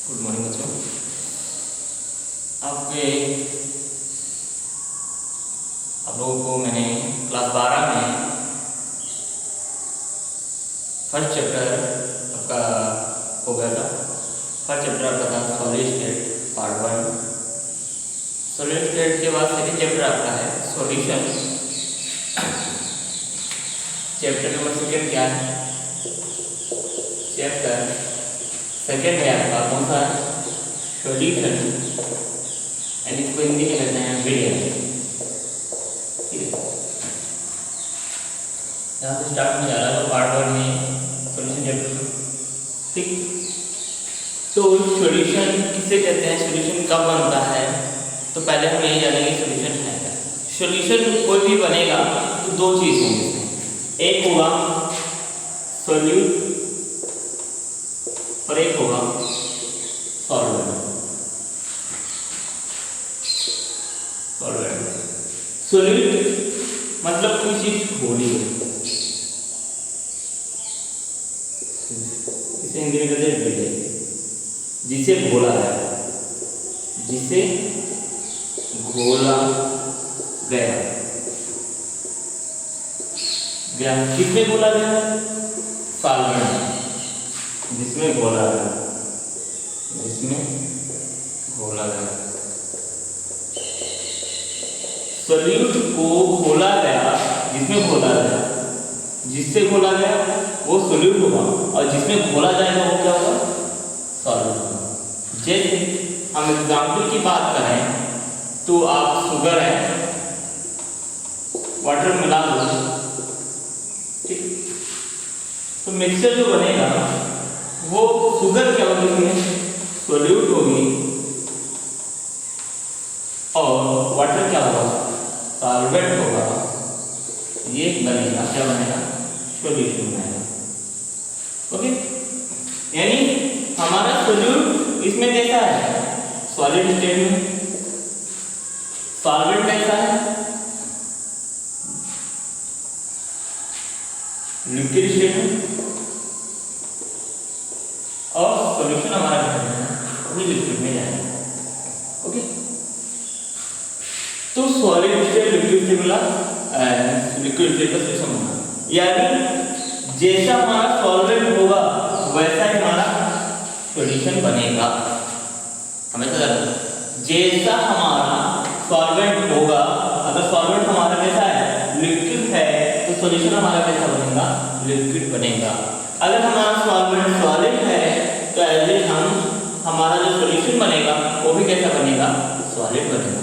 Good morning बच्चों। आपके आप लोगों को मैंने क्लास 12 में फर्स्ट चैप्टर आपका हो गया था। फर्स्ट चैप्टर आपका था solid state part 1। Solid state के बाद सेकेंड चैप्टर आपका है सॉल्यूशन। चैप्टर नंबर सेकेंड क्या है? चैप्टर सेकेंड है आपका कौन सा? सॉल्यूशन। एंड इसको हिंदी में कहते हैं मीडियम। ठीक है, यहाँ से स्टार्ट होने जा रहा है तो पार्ट 1 में सॉल्यूशन चैप्टर। ठीक, तो सॉल्यूशन किसे कहते हैं, सॉल्यूशन कब बनता है? तो पहले हम यही जानेंगे सॉल्यूशन है क्या। सॉल्यूशन कोई भी बनेगा तो दो चीज़ होंगी इसमें, एक होगा सॉल्यूट और एक होगा सॉल्वेंट। सॉल्वेंट सॉल्यूट मतलब कोई चीज घोली हो, इसे हिंदी में कहते हैं विलय, जिसे घोला गया, जिसे घोला गया। किसमें घोला गया? सॉल्वेंट, जिसमें घोला गया, जिसमें घोला गया। सॉल्यूट को घोला गया, जिसमें घोला गया, जिससे घोला गया वो सॉल्यूट होगा, और जिसमें घोला जाएगा वो क्या होगा? सॉल्वेंट होगा। जैसे हम एग्जाम्पल की बात करें तो आप शुगर है, वाटर मिला दो, ठीक, तो मिक्सचर जो बनेगा वो शुगर क्या होगी, इसमें सॉल्यूट होगी, और वाटर क्या होगा? सॉल्वेंट होगा। ये बनेगा, क्या बनेगा? सॉल्यूशन बनेगा। ओके, यानी हमारा सॉल्यूट इसमें कैसा है? सॉलिड स्टेट में। सॉल्वेंट कैसा है? लिक्विड स्टेट में। और सॉल्यूशन हमारा वही लिक्विड में जाएगा। ओके, तो सॉलिड स्टेट लिक्विड स्टेट मिला, लिक्विड स्टेट का सॉल्यूशन होगा, यानी जैसा हमारा सॉल्वेंट होगा वैसा ही हमारा सॉल्यूशन बनेगा। हमेशा याद रखना, जैसा हमारा सॉल्वेंट होगा, अगर सॉल्वेंट हमारा कैसा है? लिक्विड है, तो सॉल्यूशन हमारा कैसा बनेगा? लिक्विड बनेगा। अगर हमारा सॉल्वेंट सॉलिड है तो एज इट हमारा जो सॉल्यूशन बनेगा वो भी कैसा बनेगा? सॉलिड बनेगा।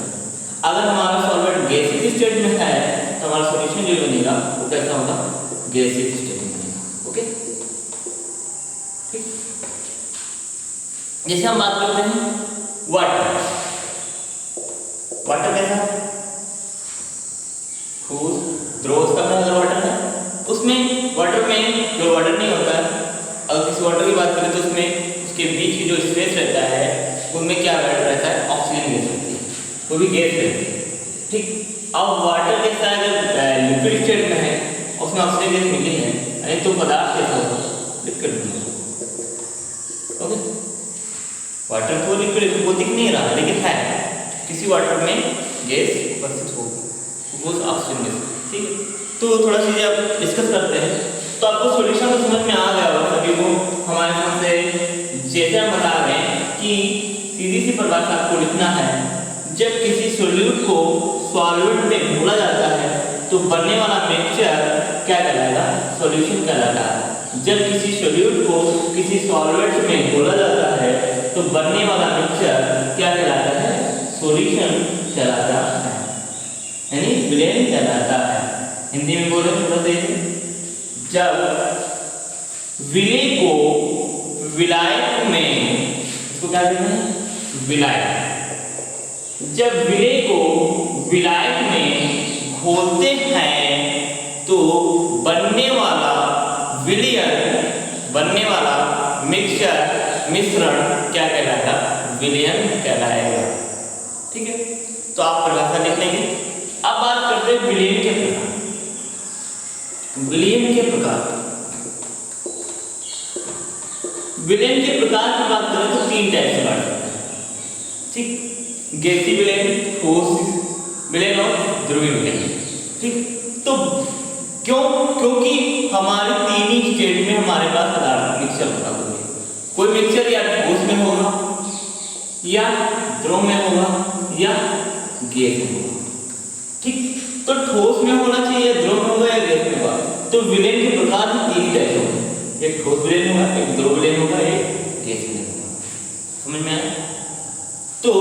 अगर हमारा सॉल्वेंट गैसियस स्टेट में है तो हमारा सॉल्यूशन जो बनेगा वो कैसा होगा? गैसियस स्टेट में बनेगा। ओके, ठीक। जैसे हम बात करते हैं वाटर। वाटर कैसा? ठोस द्रव का अगर वाटर है, उसमें वाटर में जो वाटर नहीं होता है, अगर किसी वाटर की बात करें तो उसमें उसके बीच की जो स्पेस रहता है उनमें क्या रहता है? ऑक्सीजन गैस रहती है, वो भी गैस रहती है। ठीक, अब वाटर कैसा है? अगर लिक्विड स्टेट में है, उसमें ऑक्सीजन गैस मिली है, यानी तो पदार्थ कैसा होगा? लिक्विड में। ओके, वाटर तो लिक्विड वो दिख नहीं रहा लेकिन है, किसी वाटर में गैस उपस्थित होगी, वो ऑक्सीजन गैस। ठीक है, तो थोड़ा सी आप डिस्कस करते हैं तो आपको सॉल्यूशन तो समझ में आ गया होगा सभी को। हमारे साथ से जैसे हम बता रहे हैं कि सीधी सी परिभाषा आपको लिखना है, जब किसी सॉल्यूट को सॉल्वेंट में घोला जाता है तो बनने वाला मिक्सचर क्या कहलाएगा? सॉल्यूशन कहलाता है। जब किसी सॉल्यूट को किसी सॉल्वेंट में घोला जाता है तो बनने वाला मिक्सचर क्या कहलाता है? सॉल्यूशन कहलाता है, यानी विलयन कहलाता है। हिंदी में बोले थोड़ा सा, जब विलय को विलायक में, इसको क्या कहते हैं? विलायक। जब विलय को विलायक में घोलते हैं तो बनने वाला विलयन, बनने वाला मिक्सचर, मिश्रण क्या कहलाएगा? विलयन कहलाएगा। ठीक है, तो आप परिभाषा लिख लेंगे। अब बात करते हैं विलयन के प्रकार। विलयन के प्रकार, विलेन के प्रकार की बात करें तो 3 टाइप से बांट सकते हैं, ठीक। गैसीय विलेन, ठोस विलेन और ध्रुवीय विलेन, ठीक। तो क्योंकि हमारे 3 ही स्टेट में हमारे पास पदार्थ मिक्सचर होता है। कोई मिक्सचर या ठोस में होगा या द्रव में होगा या गैस में होगा, ठीक। तो ठोस में होना चाहिए, द्रव में होगा या गैस में होगा। तो विलेन के प्रकार 3 टाइप होंगे, एक ठोस विलेन होगा, एक द्रव विलेन होगा, एक गैस विलेन होगा। समझ में आया? तो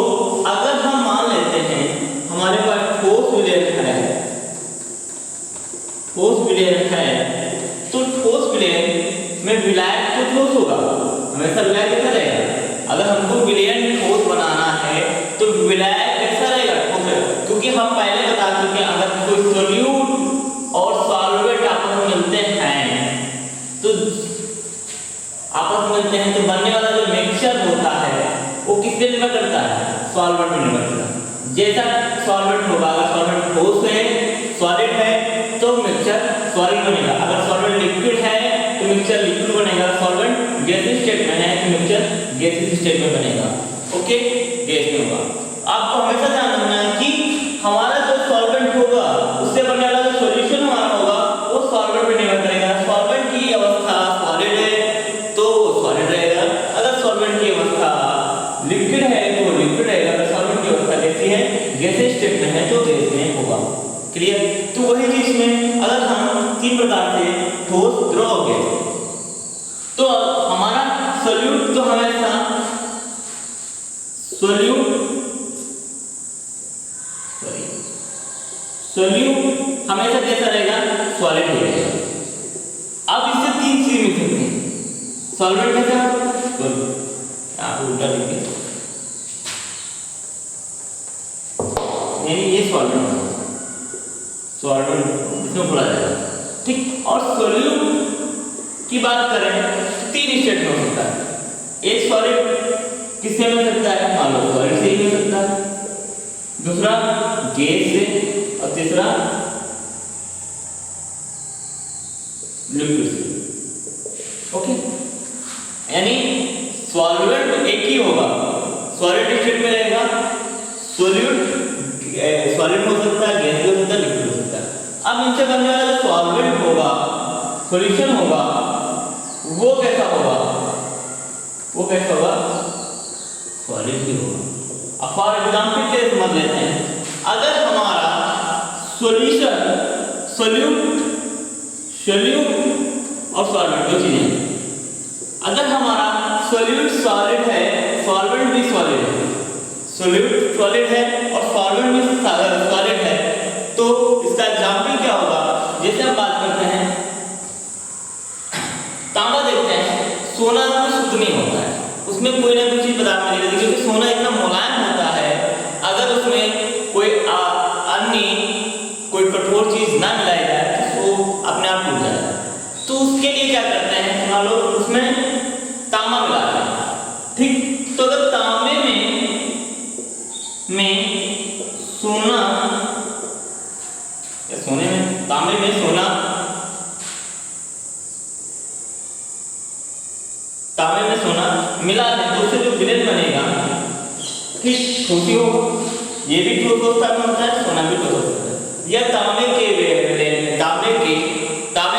अगर हम मान लेते हैं हमारे पास ठोस विलेन है, ठोस विलेन है, तो ठोस विलेन में विलायक तो ठोस होगा, हमेशा विलायक कैसा रहेगा? अगर हमको विलेन ठोस बनाना है तो विलायक कैसा रहेगा? ठोस रहेगा, क्योंकि हम पहले बता चुके हैं अगर कोई सॉल्यूट और सॉल्वेंट आपस में मिलते हैं तो बनने वाला जो मिक्सचर होता है वो किस पे निर्भर करता है? सॉल्वेंट पे निर्भर करता है। जैसा सॉल्वेंट होगा, अगर सॉल्वेंट ठोस है, सॉलिड है तो मिक्सचर सॉलिड बनेगा, अगर सॉल्वेंट लिक्विड है तो मिक्सचर लिक्विड बनेगा, सॉल्वेंट गैसीय स्टेट में है तो मिक्सचर गैसीय स्टेट में बनेगा, ओके, गैस में होगा। आपको हमेशा ध्यान रखना है कि हमारा जो सॉल्वेंट होगा उससे बनने वाला जो सॉल्यूशन हमारा होगा वो सॉल्वेंट पे निर्भर करेगा। सॉल्वेंट की अवस्था सॉलिड है तो वो सॉलिड रहेगा, अगर सॉल्वेंट की अवस्था लिक्विड है तो लिक्विड रहेगा, अगर सॉल्वेंट की अवस्था कैसी है, गैसीय स्टेट में है तो गैस में होगा। क्लियर? तो वही चीज में अगर हम 3 प्रकार से ठोस, द्रव और गैस, तो हमारा सॉल्यूट तो हमेशा सॉल्यूट हमेशा कैसा रहेगा? सॉलिड हो जाएगा। अब इससे 3 चीज मिल सकती हैं। सॉल्वेंट कैसा? आप उल्टा लिखिए, यानी ये सॉल्वेंट इसमें बोला जाएगा, ठीक। और सॉल्यूट की बात करें तो 3 स्टेट में हो सकता है। एक सॉलिड किससे मिल सकता है? मान लो सॉलिड से ही मिल सकता है, दूसरा गैस से और तीसरा लिक्विड से, ओके। यानी सॉल्वेंट एक ही होगा, सॉलिड स्टेट में रहेगा, सॉल्यूट सॉलिड हो सकता है, गैस हो सकता है, लिक्विड हो सकता है। अब इनसे बनने वाला जो सॉल्वेंट होगा, सॉल्यूशन होगा, वो कैसा होगा? सॉलिड ही होगा। अब फॉर एग्जांपल के समझ लेते हैं, अगर हमारा सॉल्यूशन सॉल्यूट और सॉल्वेंट दो चीजें, अगर हमारा सॉल्यूट सॉलिड है, सॉल्वेंट भी सॉलिड है, सॉल्यूट सॉलिड है और सॉल्वेंट भी सॉलिड है, तो इसका एग्जांपल क्या होगा? जैसे हम बात करते हैं तांबा, देखते हैं सोना में शुद्ध नहीं होता है, उसमें कोई ना कोई चीज पदार्थ मिली रहती है, क्योंकि सोना इतना मुलायम होता है, अगर उसमें कोई अन्य कोई कठोर चीज ना मिलाई जाए तो वो अपने आप टूट जाएगा। तो उसके लिए क्या करते हैं, मान लो उसमें तांबा मिलाते हैं, ठीक। तो अगर तांबे में सोना या तांबे में सोना मिला दे तो उससे जो विलेन बनेगा, ठीक, ठोसी होगा। ये भी ठोस अवस्था में होता है, सोना भी ठोस होता है। यह तांबे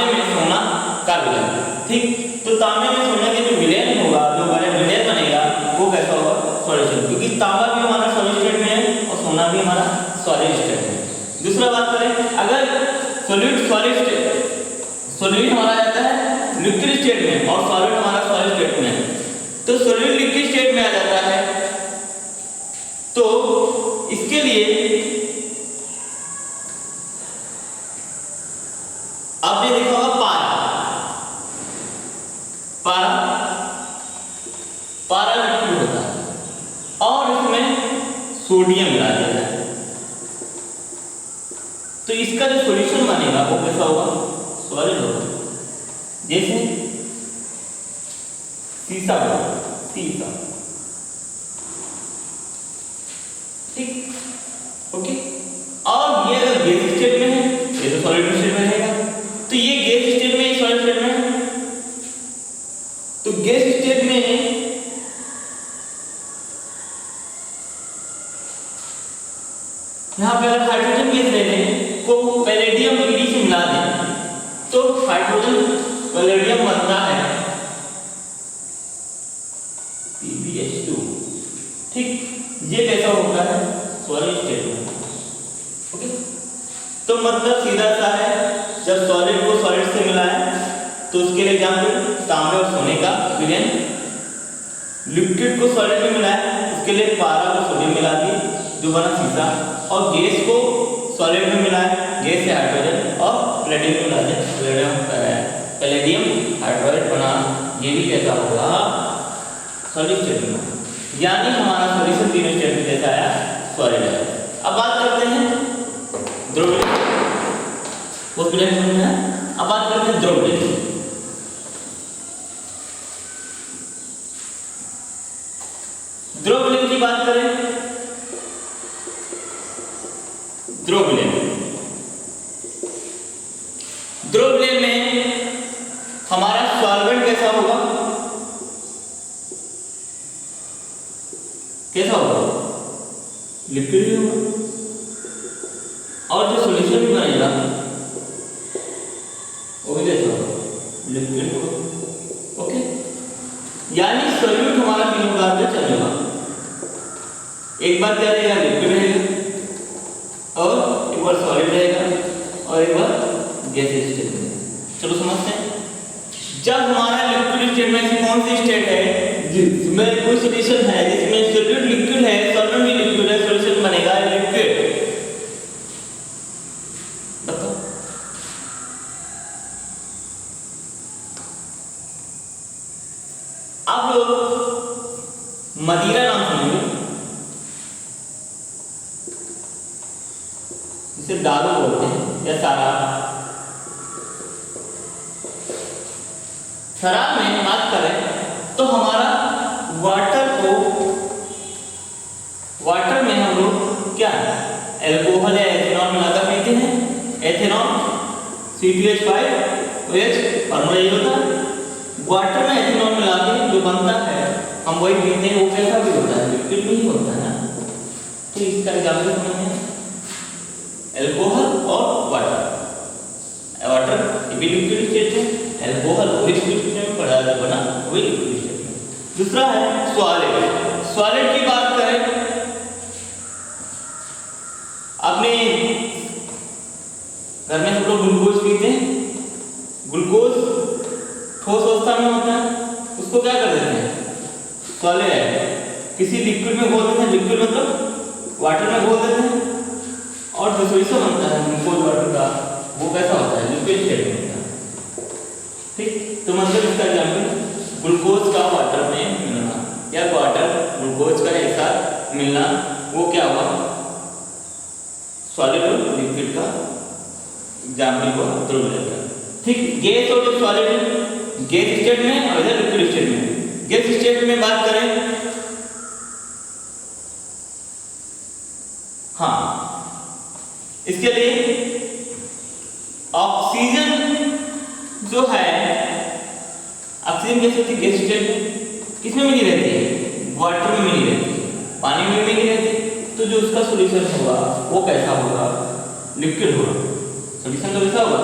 में सोना का विलेन, ठीक। तो तांबे में सोना के जो विलेन होगा, जो विलेन बनेगा, वो कैसा होगा? सॉल्यूशन, क्योंकि तांबा भी हमारा सॉलिड स्टेट में है और सोना भी हमारा सॉलिड स्टेट में है। दूसरा बात करें, अगर सॉल्यूट हमारा जाता है लिक्विड स्टेट में और सॉलिड हमारा सॉलिड स्टेट में है, तो सॉलिड लिक्विड स्टेट में आ जाता है, तो इसके लिए आपने देखा होगा पारा लिक्विड होता है और इसमें सोडियम मिला देता है, तो इसका जो सॉल्यूशन बनेगा वो कैसा होगा? सॉलिड होगा। जैसे सीसा, ठीक, ओके। और ये अगर गैस स्टेट में है, ये तो सॉलिड स्टेट में रहेगा, तो ये गैस स्टेट में, सॉलिड स्टेट में है, तो गैस स्टेट में यहाँ पे अगर हाइड्रोजन गैस ले लें को पैलेडियम पीडी से मिला दें तो हाइड्रोजन पैलेडियम बनता है PbH2। ठीक, ये कैसा होता है सॉलिड स्टेट में। ओके, तो मतलब सीधा सा है, जब सॉलिड को सॉलिड से मिलाएं तो उसके लिए एग्जाम्पल तांबे और सोने का विलयन, लिक्विड को सॉलिड में मिलाएं उसके लिए पारा और सोडियम मिला दिए जो बना सीसा, और गैस को सॉलिड में मिलाएं, गैस से हाइड्रोजन और पैलेडियम मिला दें, पैलेडियम हाइड्रोइड बना। ये भी कैसा होगा सॉलिड स्टेट में, यानी हमारा सॉल्यूशन तीनों स्टेट में जैसा आया सॉलिड है। अब बात करते हैं द्रव्यमान, वो क्लियर है। अब बात करते हैं द्रव्यमान। द्रव्यमान की बात करें, द्रव्यमान में हमारा सॉल्वेंट कैसा होगा, कैसा होगा लिक्विड ही होगा, और जो सॉल्यूशन भी बनेगा वो भी कैसा होगा लिक्विड होगा। ओके, यानी सॉल्यूट हमारा तीन प्रकार से चलेगा, एक बार क्या रहेगा लिक्विड रहेगा, और एक बार सॉलिड रहेगा, और एक बार गैसीय स्टेट में। चलो समझते हैं, जब हमारा लिक्विड स्टेट में ऐसी कौन सी स्टेट है जिसमें कोई सॉल्यूशन है, जिसमें सॉल्यूट लिक्विड है, सॉल्वेंट भी लिक्विड है, सॉल्यूशन बनेगा लिक्विड। बताओ आप लोग मदिरा नाम सुनेंगे, जिसे दारू बोलते हैं या शराब। शराब में बात करें तो हमारा वाटर में हम लोग क्या एल्कोहल या एथेनॉल मिलाकर पीते हैं। एथेनॉल C2H5OH फॉर्मूला ये होता है। वाटर में एथेनॉल मिला के जो बनता है हम वही पीते हैं, वो कैसा भी होता है लिक्विड भी होता है ना। तो इसका एग्जाम्पल समझें, एल्कोहल और वाटर, वाटर ये भी लिक्विड स्टेट है, एल्कोहल वो लिक्विड स्टेट में पड़ा बना वही लिक्विड स्टेट में। दूसरा है सॉलिड। सॉलिड की बात करें, आपने घर में सब लोग ग्लूकोज पीते हैं, ग्लूकोज ठोस अवस्था में होता है, उसको क्या कर देते हैं सॉलिड है, किसी लिक्विड में घोल देते हैं, लिक्विड मतलब वाटर में घोल देते हैं, और जो सॉल्यूशन बनता है ग्लूकोज वाटर का वो कैसा होता है लिक्विड स्टेट में होता है। ठीक, तो मतलब इसका एग्जाम्पल ग्लूकोज का वाटर में मिलना या वाटर ग्लूकोज का एक साथ मिलना, वो क्या हुआ सॉलिड और लिक्विड का एग्जाम्पल को द्रव्यमान। ठीक, गैस और जो सॉलिड गैस स्टेट में और इधर लिक्विड स्टेट में। गैस स्टेट में बात करें, हाँ इसके लिए ऑक्सीजन जो है, ऑक्सीजन कैसे होती है गैस स्टेट में, किसमें मिली रहती है वाटर में मिली रहती है, पानी में मिली रहती है। तो जो उसका सॉल्यूशन होगा वो कैसा होगा लिक्विड होगा, सॉल्यूशन तो कैसा होगा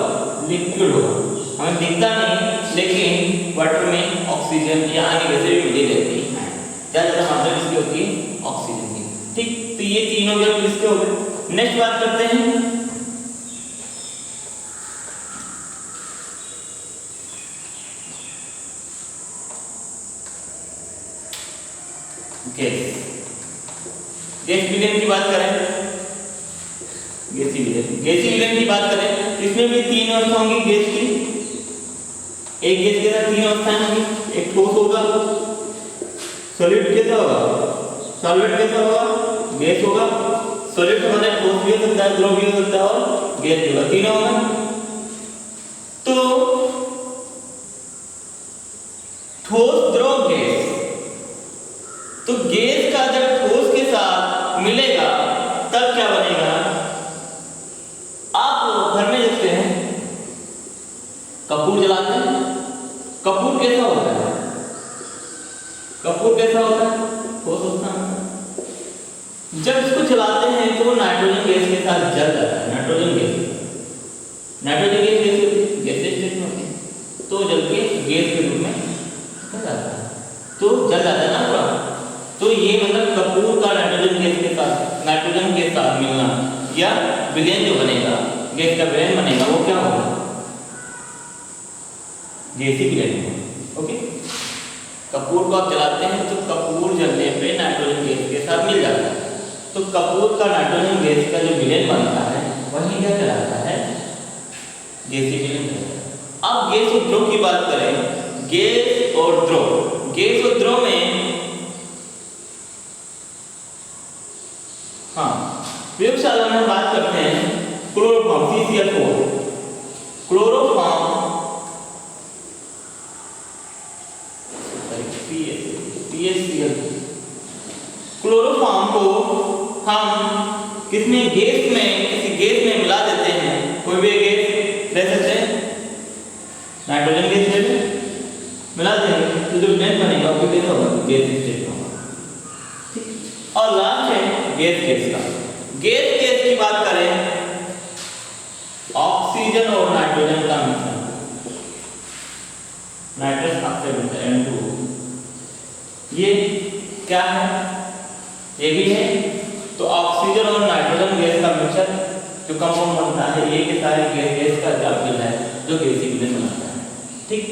लिक्विड होगा, हमें दिखता नहीं लेकिन वाटर में ऑक्सीजन या अन्य गैसें भी मिली रहती है, ज़्यादा मात्रा किसकी होती है ऑक्सीजन की। ठीक, तो ये तीनों गैस किसके हो गए। नेक्स्ट बात करते हैं गैस। गैस विलयन की बात करें, गैसीय विलयन की बात करें, इसमें भी तीन अवस्था होंगी गैस की। एक गैस के साथ तीन अवस्थाएं होंगी, एक ठोस होगा, सॉलिड कैसा होगा, सॉल्वेंट कैसा होगा, गैस होगा। सॉलिड तो मतलब ठोस भी हो सकता है, द्रव भी हो सकता है, और गैस भी होगा, तीनों होगा। तो ठोस द्रव गैस, तो गैस का जब ठोस के साथ मिलेगा तब क्या बनेगा, आप घर में देखते हैं कपूर जलाते हैं, कपूर कैसा होता है, कपूर कैसा होता है ठोस होता है। जब इसको जलाते हैं तो वो नाइट्रोजन गैस के साथ जल जाता है। नाइट्रोजन गैस गैसेज स्टेट में होती है, तो जल के गैस के रूप में जल जाता है, तो जल जाता है ना पूरा। तो ये मतलब कपूर का नाइट्रोजन के साथ मिलना या विलयन जो बनेगा, गैस का विलयन बनेगा, वो क्या होगा? गैसी विलयन होगा। ओके, कपूर को आप जलाते हैं तो कपूर जलने पे नाइट्रोजन गैस के साथ मिल जाता है, तो कपूर का नाइट्रोजन गैस का जो विलयन बनता है वही क्या कहलाता है? गैसी विलयन। अब गैस और द्रव की बात करें, गैस और द्रव में प्रयोगशाला में हम बात करते हैं chloroform CCl4। Chloroform PaCl। Chloroform को हम किसी गैस में मिला देते हैं, कोई भी गैस ले सकते हैं, नाइट्रोजन गैस ले मिला देंगे तो जो गैस बनेगा वो कैसा होगा? गैस स्टेट में होगा। और लास्ट है गैस का। गैस की बात करें, ऑक्सीजन और नाइट्रोजन का मिश्रण, नाइट्रस ऑक्साइड N2, ये क्या है? ये भी है। तो ऑक्सीजन और नाइट्रोजन गैस का मिश्रण जो कंपाउंड बनता है, ये के सारे गैस का जाल है जो गैसीय विलयन बनाता है। ठीक,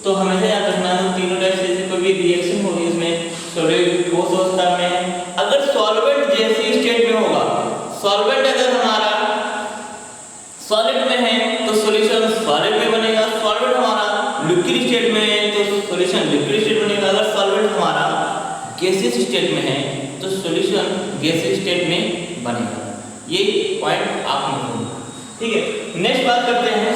तो हमेशा याद रखना है तीनों टाइप से कोई भी रिएक्शन होगी उसमें सॉलिड ठोस अवस्था में, अगर सॉल्वेंट जैसी स्टेट में होगा, सॉल्वेंट अगर हमारा सॉलिड में है तो सॉल्यूशन सॉलिड में बनेगा, सॉल्वेंट हमारा लिक्विड स्टेट में है तो सॉल्यूशन लिक्विड स्टेट बनेगा, अगर सॉल्वेंट हमारा गैसियस स्टेट में है तो सॉल्यूशन गैसियस स्टेट में बनेगा। ये पॉइंट आप नोट करें। ठीक है, नेक्स्ट बात करते हैं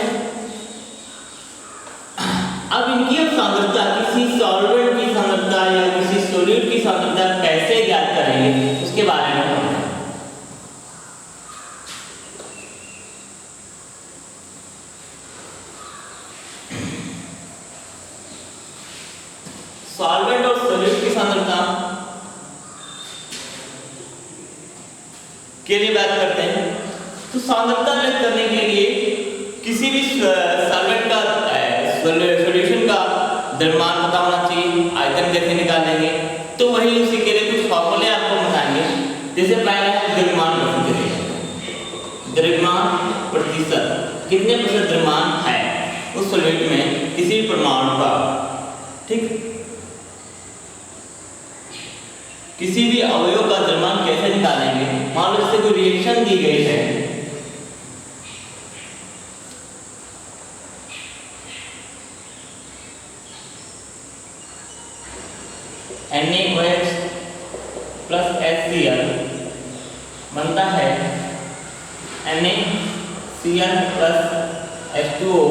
अब इनकी सांद्रता, किसी सॉल्वेंट की सांद्रता या किसी सॉल्यूट की सांद्रता कैसे ज्ञात करेंगे उसके बारे में पढ़ना है। सॉल्वेंट और सॉल्यूट की सांद्रता के लिए बात करते हैं, तो सांद्रता व्यक्त करने के लिए किसी भी सॉल्वेंट का सॉल्यूशन का द्रव्यमान पता होना चाहिए। आयतन कैसे निकालेंगे, तो वही उसी के लिए कुछ फॉर्मूले आपको बताएंगे। जैसे पहला है द्रव्यमान प्रतिशत, कितने प्रतिशत द्रव्यमान है उस सॉल्यूट में किसी भी परमाणु का। ठीक, किसी भी अवयव का द्रव्यमान कैसे निकालेंगे? मान लो इससे कोई रिएक्शन दी गई है, NaOH प्लस HCl बनता है NaCl प्लस H2O,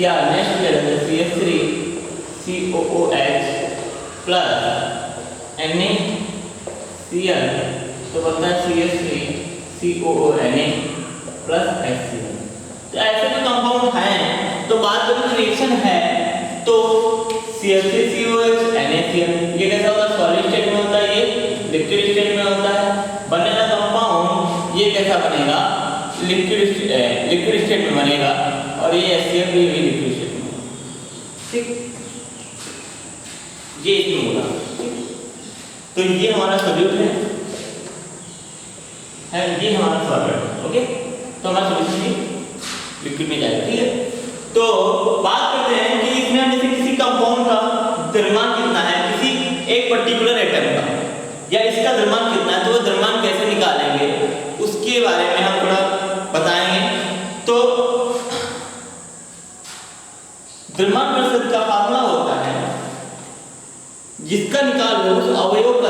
या नेक्स्ट ले लेते हैं CH3COOH प्लस NaCl, तो बनता है CH3COONA प्लस HCl। तो ऐसे जो कंपाउंड हैं, तो बात करें रिएक्शन है तो CH3COOH NaCl, ये कैसा होता है? सॉलिड स्टेट में होता है, ये लिक्विड स्टेट में होता है। बनेगा कंपाउंड ये कैसा बनेगा? लिक्विड स्टेट में बनेगा, और ये HCl भी लिक्विड स्टेट में। ठीक, ये इसमें होगा। तो ये हमारा सॉल्यूट है, ये हमारा सॉल्वेंट। ओके, तो हमारा सॉल्यूशन ये लिक्विड में जाएगा। ठीक है, तो बात करते हैं कि इसमें हम जैसे किसी कंपाउंड का द्रव्यमान कितना है, किसी एक पर्टिकुलर एटम का, या इसका द्रव्यमान कितना है, तो वो द्रव्यमान कैसे निकालेंगे उसके बारे में हम थोड़ा बताएंगे। तो द्रव्यमान प्रतिशत का फार्मूला होता है जिसका निकाल हो उस अवयव का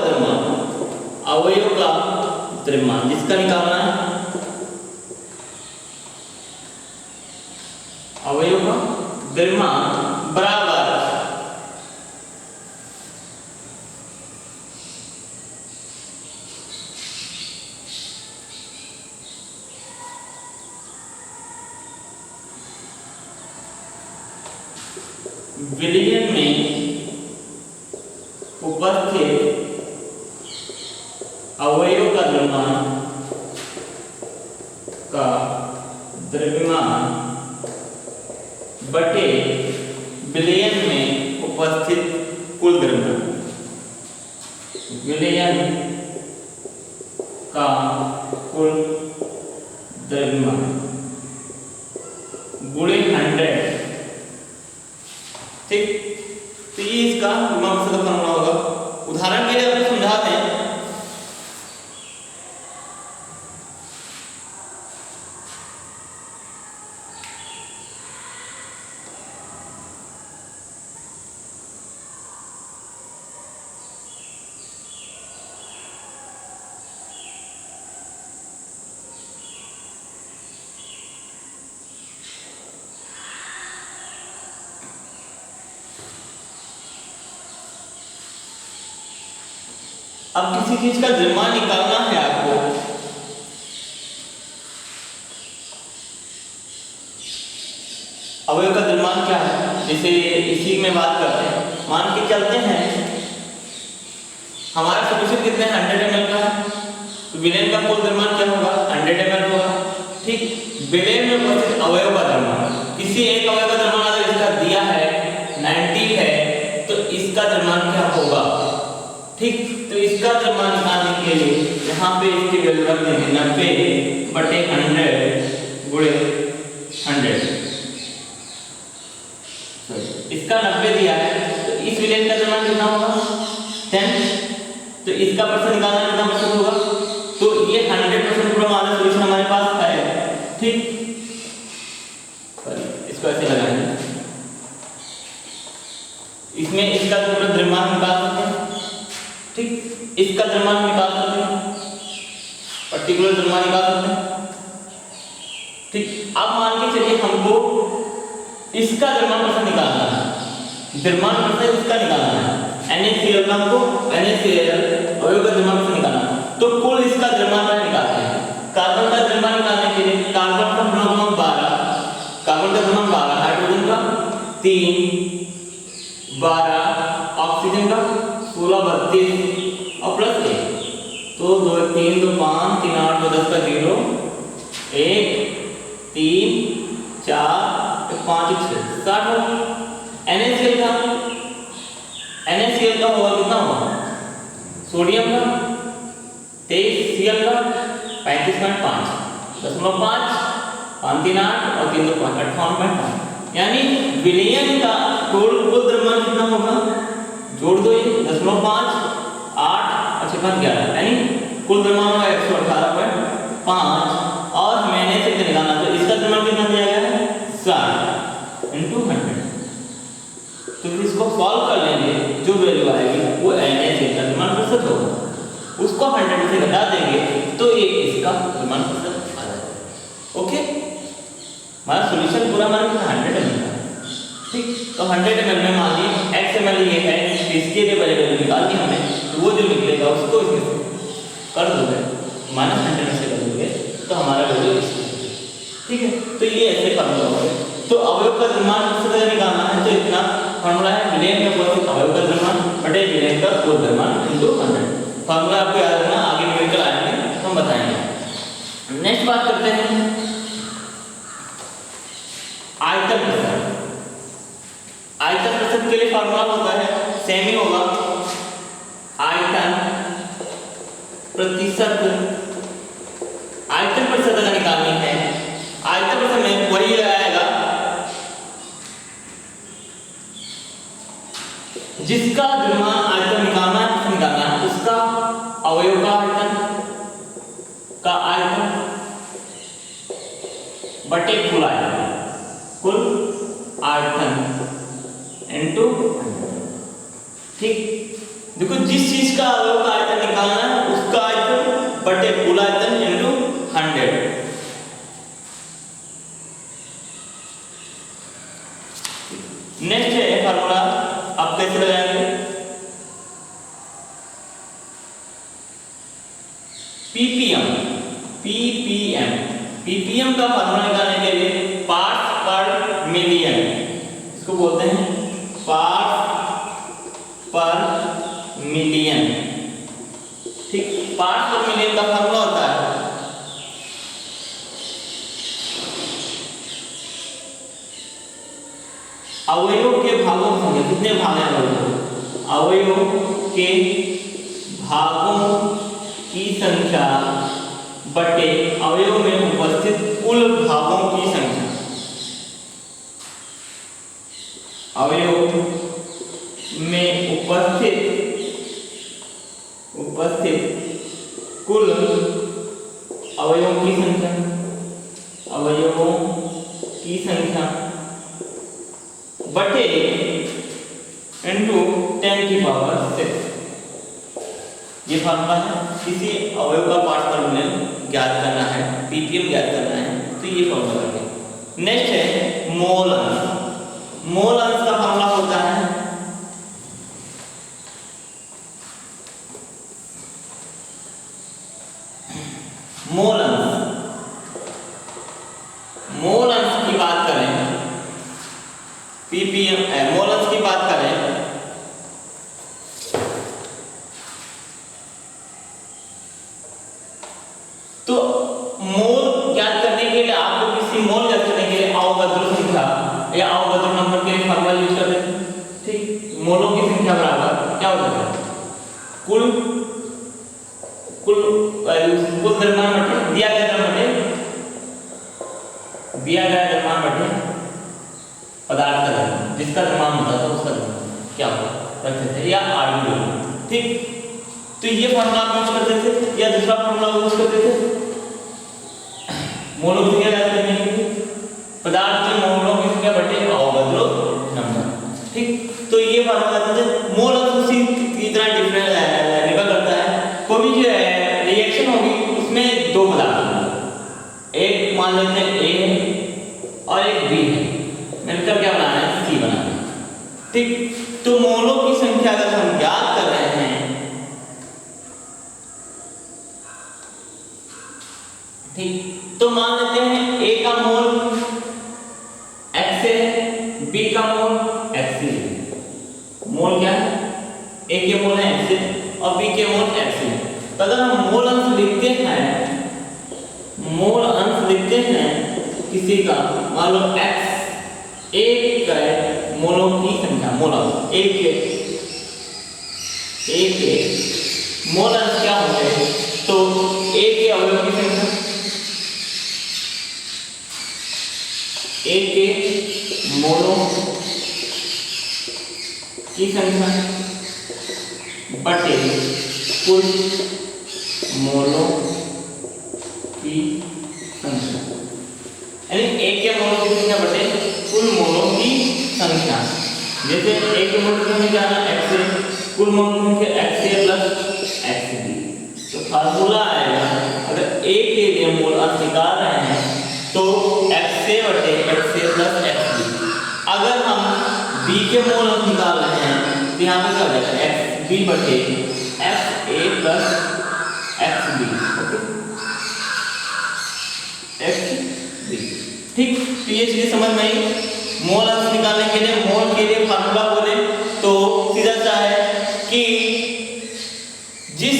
द्रव्यमान, जिसका निकालना है अवयव का द्रव्यमान बराबर विलयन में उपस्थित अवयव का द्रव्यमान द्रव्यमान बटे विलयन में उपस्थित कुल द्रव्यमान, विलयन का कुल द्रव्यमान गुणे 100। ठीक, तो ये इसका दिमाग से फॉर्मूला होगा। उदाहरण के लिए आपको समझा दें, अब किसी चीज का द्रव्यमान निकालना है आपको, अवयव का द्रव्यमान क्या है, जैसे इसी में बात करते हैं। मान के चलते हैं हमारा सॉल्यूशन कितने 100 ml का है, तो विलयन का कुल द्रव्यमान क्या होगा 100 ml होगा। ठीक, विलयन में उपस्थित अवयव का द्रव्यमान, किसी एक अवयव का द्रव्यमान अगर इसका दिया है 90 है तो इसका द्रव्यमान क्या होगा। ठीक, तो इसका द्रव्यमान निकालने के लिए यहाँ पे इसकी वैल्यू रख देंगे 90 बटे 100 गुणे 100। इसका 90 दिया है तो इस विलयन का द्रव्यमान कितना होगा 10, तो इसका परसेंट निकालना कितना परसेंट होगा, तो ये 100% पूरा हमारा सॉल्यूशन हमारे पास है। ठीक, इसको ऐसे लगाएंगे, इसमें इसका पूरा द्रव्यमान निकाल सकते हैं। ठीक, इसका द्रव्यमान निकाल सकते हैं, पर्टिकुलर द्रव्यमान निकाल सकते हैं। ठीक, अब मान के चलिए हमको इसका द्रव्यमान परसेंट निकालना है, द्रव्यमान परसेंट इसका निकालना है, NaCl का हमको NaCl अवयव का द्रव्यमान परसेंट निकालना है। तो कुल इसका द्रव्यमान निकालते हैं। कार्बन का द्रव्यमान निकालने के लिए कार्बन का द्रव्यमान 12, कार्बन का द्रव्यमान 12, हाइड्रोजन का 3, 12, ऑक्सीजन का 16, 32 और प्लस 1, तो 2 3 2 5 3 8 2 10 का 0 1 3 4 5 6 60। NaCl का होगा कितना होगा, सोडियम का 23, Cl का 35.5, 0.5 5 3 8 और 3 2 5 58.5। यानी विलयन का कुल द्रव्यमान कितना होगा, जोड़ दो ये 0.5 8 और 6 11, यानी कुल द्रव्यमान होगा 118.5। और हमें NaCl का निकालना, तो इसका द्रव्यमान कितना दिया गया है 60 × 100। तो इसको सॉल्व कर लेंगे, जो वैल्यू आएगी वो NaCl का द्रव्यमान प्रतिशत होगा, उसको 100 से घटा देंगे तो ये इसका द्रव्यमान प्रतिशत आ जाएगा। ओके, हमारा सॉल्यूशन पूरा हमारा 100 ml का। ठीक, तो 100 ml में मान लीजिए Xml ये है, इसके लिए पहले वैल्यू निकाल दी हमने, तो वो जो निकलेगा उसको इसमें कर दोगे -100 से कर दोगे तो हमारा वैल्यू इसका। ठीक है, तो ये ऐसे फार्मूला होगा। तो अवयव का द्रव्यमान प्रतिशत निकालना है तो इतना फार्मूला है, विलयन में उपस्थित अवयव का द्रव्यमान बटे विलयन का कुल द्रव्यमान × 100। फार्मूला आपको याद रखना, आगे न्यूमेरिकल आएंगे तो हम बताएंगे। नेक्स्ट बात करते हैं आयतन प्रतिशत। आयतन प्रतिशत के लिए फार्मूला होता है सेम ही होगा, आयतन प्रतिशत। आयतन प्रतिशत अगर निकालनी है, आयतन प्रतिशत में वही आएगा जिसका द्रव्यमान आयतन निकालना है उसका अवयव का आयतन बटे कुल आयतन इनटू। ठीक, देखो जिस चीज का अवयव का आयतन निकालना है उसका आयतन बटे कुल आयतन इनटू 100। नेक्स्ट है फार्मूला, आप कैसे लगाएंगे, ppm का फार्मूला निकालने के लिए पार्ट्स पर मिलियन, इसको बोलते हैं पार्ट्स पर मिलियन। ठीक, पार्ट्स पर मिलियन का फार्मूला होता है जितने भाग हैं अवयव के भागों की संख्या बटे अवयव में उपस्थित कुल भागों की संख्या। अवयव में उपस्थित कुल अवयवों की संख्या, अवयवों की संख्या बटे इंटू 10 की पावर 6। ये फॉर्मूला है। किसी अवयव का पार्ट ज्ञात करना है, पीपीएम ज्ञात करना है, तो ये फॉर्मूला करेंगे। नेक्स्ट है मोल अंश। मोल अंश का फॉर्मूला होता है मोल अंश। मोल अंश की बात करें, पीपीएम मोल अंश की बात करें तो मोल ज्ञात करने के लिए आपको किसी मोल ज्ञात करने के लिए अवोगाद्रो संख्या या अवोगाद्रो नंबर के फॉर्मूला यूज करते हैं। ठीक, मोलों की संख्या बराबर क्या होता है कुल द्रव्यमान बटे दिया गया द्रव्यमान बटे पदार्थ का द्रव्यमान, जिसका द्रव्यमान होता था उसका द्रव्यमान क्या होता रखते थे या आरडीओ। ठीक, तो ये फॉर्मूला आप यूज करते थे या दूसरा फॉर्मूला यूज करते थे मोलों की संख्या ज्ञात करने के लिए, पदार्थ के मोलों की संख्या बटे अवोगाद्रो नंबर। ठीक, तो ये फॉर्मूला कहते हैं मोल अंश उसी की तरह डिफरेंट निर्भर करता है। कोई भी जो है रिएक्शन होगी उसमें दो पदार्थ होंगे, एक मान लेते हैं ए है और एक बी है, मिलकर क्या बनाना है सी बनाना है। ठीक, तो मोलों की संख्या अगर हम ज्ञात कर रहे हैं, ठीक, तो मान लेते हैं ए का मोल x है, बी का मोल x है। मोल क्या है, ए के मोल है x और बी के मोल x है। तो अगर हम मोल अंश लिखते हैं किसी का, मान लो x, एक का मोलों की संख्या, मोल अंश एक के मोल अंश क्या होंगे, तो ए के अवयव की संख्या, ए के मोलों की संख्या बटे कुल मोलों की संख्या, यानी ए के मोलों की संख्या बटे कुल मोलों की संख्या। जैसे ए के मोल की संख्या x है, कुल मोल की संख्या x है प्लस xb। तो फार्मूला आएगा, अगर ए के लिए मोल अंश निकाल रहे हैं तो x बटे x प्लस xb। अगर हम b के मोल अंश निकाल रहे हैं तो यहाँ पे क्या हो जाएगा xb बटे fa प्लस xb। xb। ठीक, तो ये चीजें समझ में आई। मोल अंश निकालने के लिए मोल के लिए फार्मूला बोले तो सीधा सा है कि जिस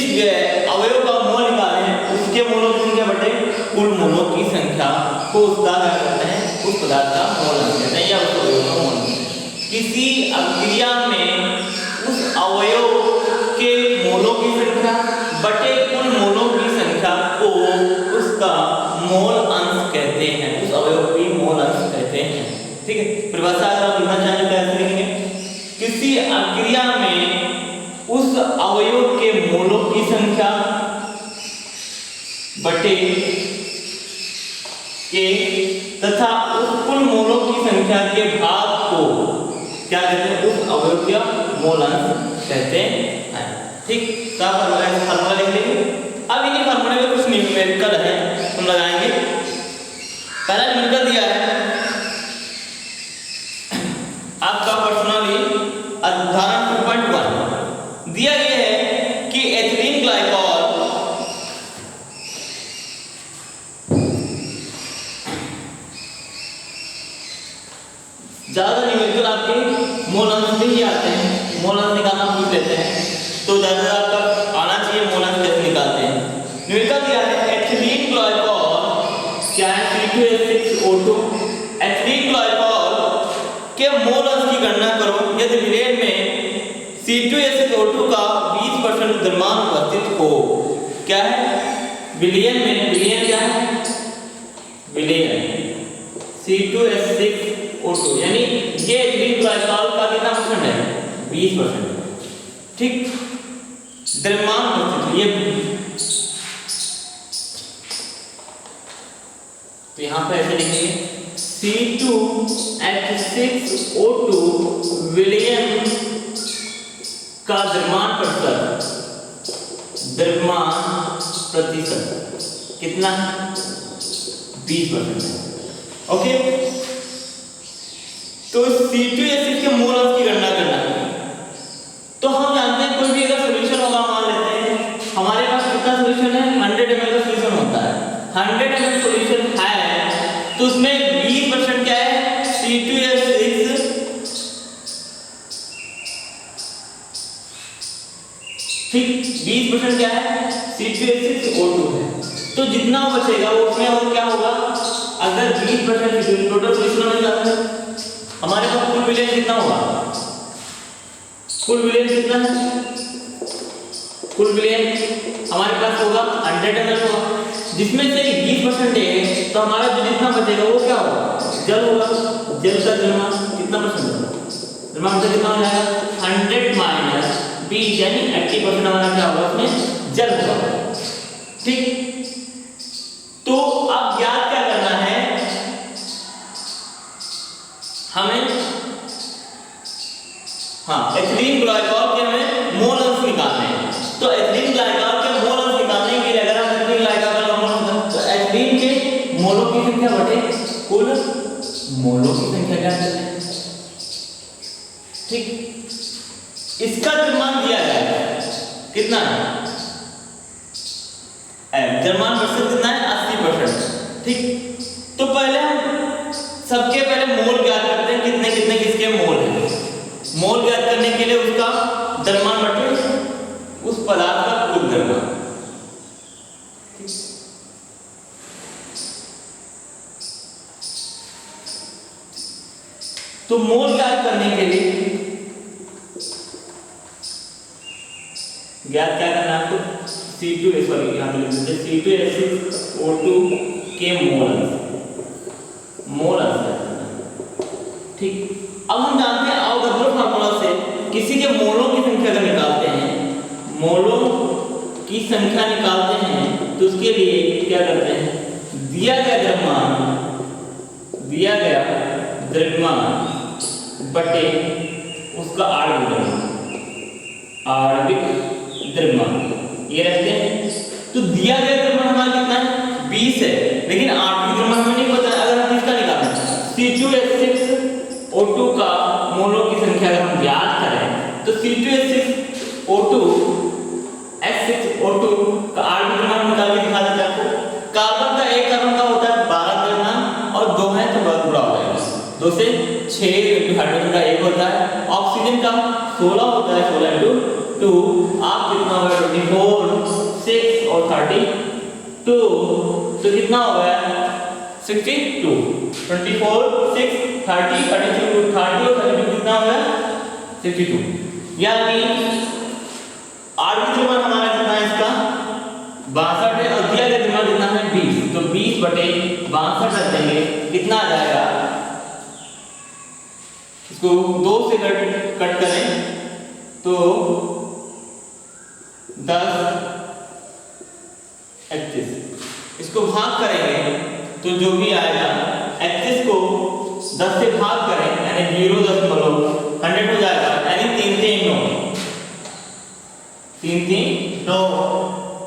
अवयव का मोल निकाले हैं उसके मोलों की संख्या बटे कुल मोलों की संख्या को उसका क्या कहते हैं, उस पदार्थ का मोल अंश कहते हैं या उस अवयव का मोल अंश। किसी अभिक्रिया में उस अवयव के मोलों की संख्या बटे कुल मोलों की संख्या को उसका मोल अंश कहते हैं, उस अवयव की मोल अंश कहते हैं। ठीक है, परिभाषा अगर आप लिखना चाहें तो ऐसे लिखेंगे, किसी अभिक्रिया में उस अवयव के मोलों की संख्या बटे के तथा उस कुल मोलों की संख्या के भाग को क्या कहते हैं, उस अवयव का मोल अंश कहते हैं। ठीक, तो आप फार्मूला लिख लेंगे। अब इन्हीं फार्मूले में कुछ न्यूमेरिकल है हम लगाएंगे। पहला न्यूमेरिकल दिया है आपका पर्सनली उदाहरण 2.1 दिया गया है कि एथिलीन ग्लाइकॉल ज्यादा न्यूमेरिकल आपके मोल अंश में ही आते हैं, मोल अंश निकालना पूछ लेते हैं तो ज्यादा आपका आना चाहिए मोल अंश कैसे निकालते हैं। न्यूमेरिकल दिया है एथिलीन ग्लाइकॉल क्या है C2H6O2। एथिलीन ग्लाइकॉल के मोल अंश की गणना करो यदि विलयन में C2H6O2 का 20% द्रव्यमान उपस्थित हो। क्या है विलयन में? विलयन क्या है? विलयन C2H6O2 यानी ये एथिलीन ग्लाइकॉल का कितना परसेंट है? 20%। ठीक, द्रव्यमान उपस्थित ये तो यहां पे ऐसे लिखेंगे C2H6O2 विलयन का द्रव्यमान प्रतिशत कितना है? 20%। ओके, तो C2H6 के मोल अंश की गणना करना है। तो हम जानते हैं कोई भी अगर सॉल्यूशन होगा, मान लेते हैं हमारे पास कितना सॉल्यूशन है? 100 ml का सॉल्यूशन होता है। 100 ml सॉल्यूशन है तो उसमें 20% क्या है? C2H6 ठीक 20% क्या है? C2H6O2 है। तो जितना बचेगा वो उसमें और क्या होगा? अगर 20% टोटल सॉल्यूशन में जाता है हमारे पास कुल विलयन कितना होगा? कुल विलयन कितना है? कुल विलयन हमारे पास होगा 100 ml होगा, जिसमें से 20% है तो हमारा जो जितना बचेगा वो क्या होगा? जल होगा। जल का द्रव्यमान कितना परसेंट होगा? द्रव्यमान से कितना हो जाएगा? 100 माइनस 20 यानी 80% हमारा क्या होगा? उसमें जल होगा। ठीक, तो अब याद क्या करना है हमें? हाँ, एथिलीन ग्लाइकॉल के हमें मोल अंश निकालने हैं। तो एथिलीन ग्लाइकॉल के मोल अंश निकालने के लिए अगर हम एथिलीन ग्लाइकॉल का मोल तो एथिलीन के मोलों की संख्या बटे कुल मोलों की संख्या क्या करते हैं? ठीक, इसका द्रव्यमान दिया गया है कितना है? द्रव्यमान प्रतिशत कितना है? 80%। ठीक, तो पहले हम सबके पहले मोल ज्ञात करते हैं, कितने कितने किसके मोल हैं। मोल ज्ञात करने के लिए उसका द्रव्यमान बटे उस पदार्थ का कुल द्रव्यमान। तो मोल ज्ञात करने के लिए ज्ञात क्या करना है आपको? C2H6O2 के मोल अंश। ठीक, अब हम जानते हैं अवोगाद्रो फार्मूला से किसी के मोलों की संख्या अगर निकालते हैं, मोलों की संख्या निकालते हैं तो उसके लिए क्या करते हैं? दिया गया द्रव्यमान बटे उसका आणविक द्रव्यमान ये रखते हैं। तो दिया गया द्रव्यमान हमारा कितना है? 20 है, लेकिन आणविक द्रव्यमान हमें नहीं पता। अगर हम किसका निकालें? C2H6O2 का मोलों की संख्या अगर हम ज्ञात करें तो C2H6O2 का आणविक द्रव्यमान निकाल के दिखा देते हैं आपको। कार्बन का एक कार्बन का होता है 12 द्रव्यमान और 2 है तो बहुत बुरा हो जाएगा। 2 से 6 हाइड्रोजन का 1 होता है। ऑक्सीजन का 16 होता है, 16 × 2 आप कितना होगा? 24 6 और 32 तो कितना हो गया? 62। 24 6 30 32 30 और 32 कितना हो गया? 62। यानी आणविक द्रव्यमान हमारा कितना है? इसका 62 है और दिया गया द्रव्यमान कितना है? 20। तो 20 बटे 62 रख देंगे, कितना आ जाएगा? इसको 2 से कट करें तो 10 31। इसको भाग करेंगे तो जो भी आएगा 31 को 10 से भाग करें यानी 0.100 हो जाएगा, यानी 3 3 9 3 3 9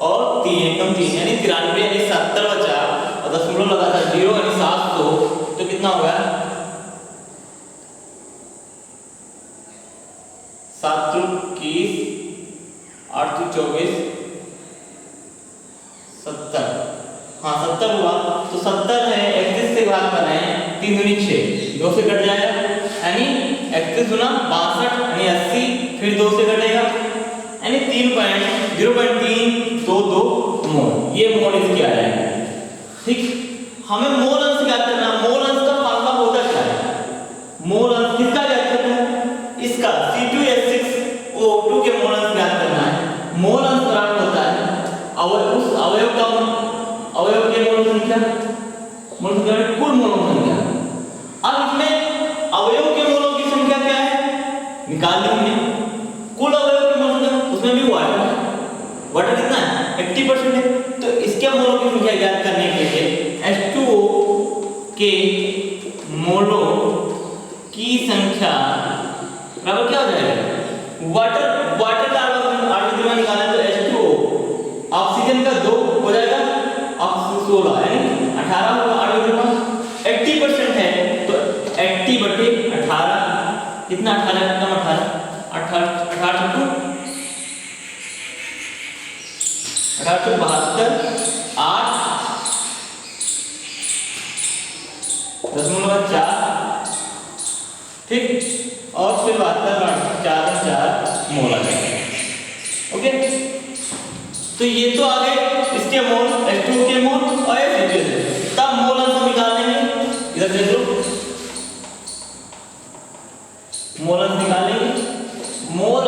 और 3 एकदम 3 यानी 93 यानी 70 बचा और दशमलव लगा था 0 यानी 700। तो कितना हो गया? 7 21 8 24 70। हाँ 70 हुआ। तो 70 है 31 से भाग कर रहे हैं 3 दूनी 6 2 से कट जाएगा यानी 31 गुना 62 यानी 80 फिर 2 से कटेगा यानी 3.0.322 मोल। ये मोल इसके आ जाएंगे। ठीक, हमें मोल अंश ज्ञात करना। मोल अंश का फार्मूला होता क्या है? मोल अंश किसका ज्ञात करना है? उस अवयव का अवयव के मोल संख्या कुल मोलों की संख्या। अब इसमें अवयव के मोलों की संख्या क्या है निकाल ली हमने। कुल अवयव के मोल संख्या उसमें भी वाटर है। वाटर कितना है 80% है। तो इसके मोलों की संख्या ज्ञात करने के लिए H2O के मोलों की संख्या बराबर क्या हो जाएगा वाटर का आर्गन निकालें तो H2O ऑक्सीजन का 2 हो जाएगा, ऑक्सीजन 16 यानी 18 होगा आर्गन 80% है तो 80/18 कितना 18 कितना 1872 8.4 ठीक और फिर 4 मोल आ गए। ओके तो ये तो आ गए इसके मोल H2O के मोल और H2O तब मोल अंश निकाल लेंगे। इधर देख लो मोल अंश निकालेंगे। मोल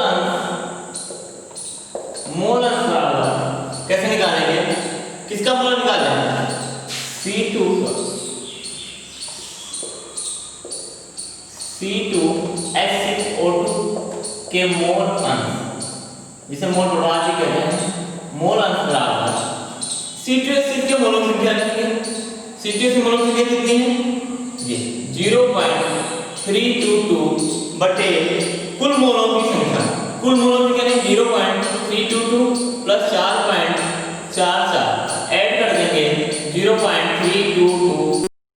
अंश बराबर कैसे निकालेंगे किसका मोल निकालेंगे C2H6O2 के मोल अंश जिसे मोल प्रोडाक्ट कहते हैं। मोल अंश बराबर C2H6 के मोलों की संख्या कितनी है C2H की मोलों की संख्या कितनी है ये 0.322 बटे कुल मोलों की संख्या। कुल मोलों की संख्या 0.322 प्लस 4.44